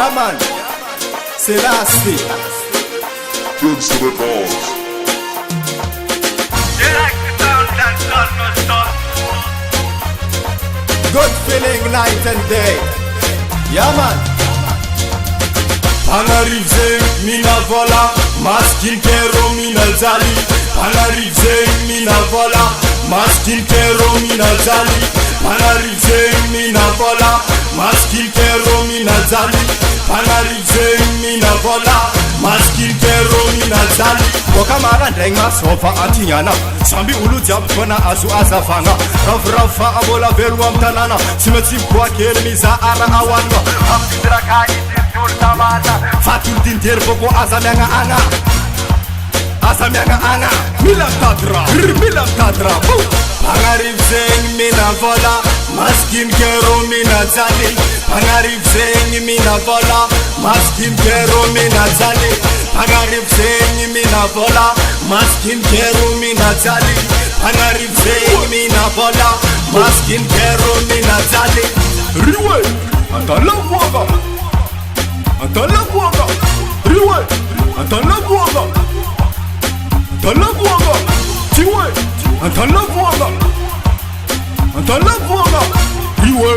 Yeah man, Selassie. Goods to the balls. You like the sound that does not stop. Good feeling night and day. Yeah man. Panarivze mina vola, maskin kero mina zali. Panarivze mina vola, maskin kero mina zali. Panarivze mina vola, maskin kero mina zali. Panarivze mina vola, maskin kero mina zali. Wakamara ndengma sofa atinyana, sambi ulu jab kona azu azafanga. Rafa abola velwa mtanana, simetsi kwa kelmiza ara awanga. Amdra kai Fatul dinter boko azamyanga anga milam tadra Pangarif zeng mina vola maskin kero mina zali Pangarif zeng mina vola maskin kero mina zali Pangarif zeng mina vola maskin kero mina zali Pangarif zeng mina vola maskin kero mina zali Riwe atalavuaga Atalavuaga, Riwe, Atalavuaga, Tiwe, Atalavuaga, Riwe,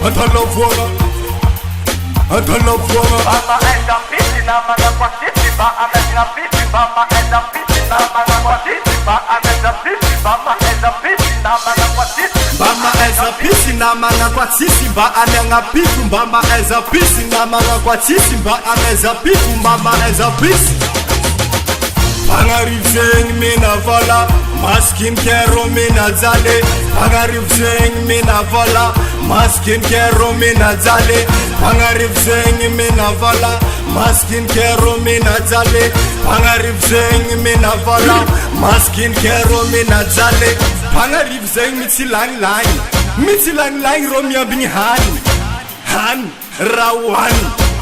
Atalavuaga. Mama enda piti na mana kwa titi ba enda piti mama enda piti na mana kwa titi ba enda piti mama enda piti na mana kwa titi Bama eza pisi na mana kwa tisi ba ananga piku Bama eza pisi na mana kwa tisi ba aneza piku Bama eza pisi Pangarif zeng mina vola maskin kero mina zale Pangarif zeng mina vola maskin kero mina zale Pangarif zeng mina vola maskin kero mina zale Pangarif zeng mina vola maskin kero mina zale Pangarif zeng mitzilang lang romya bing han rawan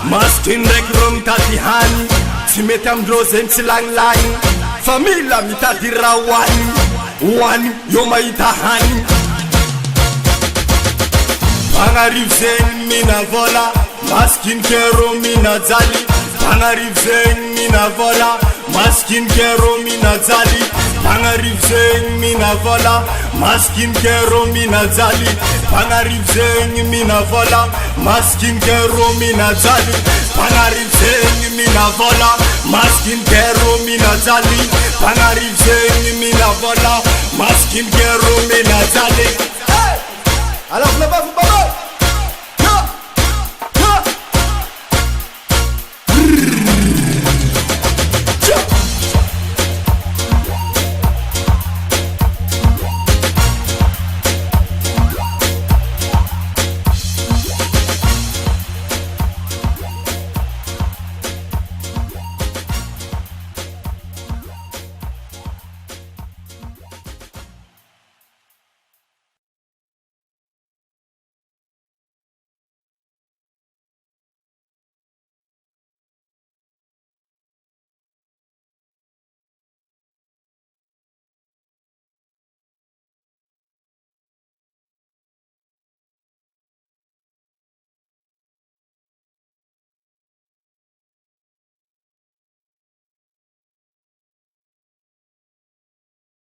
maskin rek rom tati han Simetam drozen silang lang Famila mitati rawan Wan yoma itahan Pangarif zeng mina vola maskin kero mina zali Pangarif zeng mina vola maskin kero mina zali Pangarif zeng mina vola maskin kero mina zali Pangarif zeng mina vola maskin kero mina zali Pangarif zeng mina vola maskin kero mina zali Pangarif zeng mina vola maskin kero mina zali Alors ne va vous pas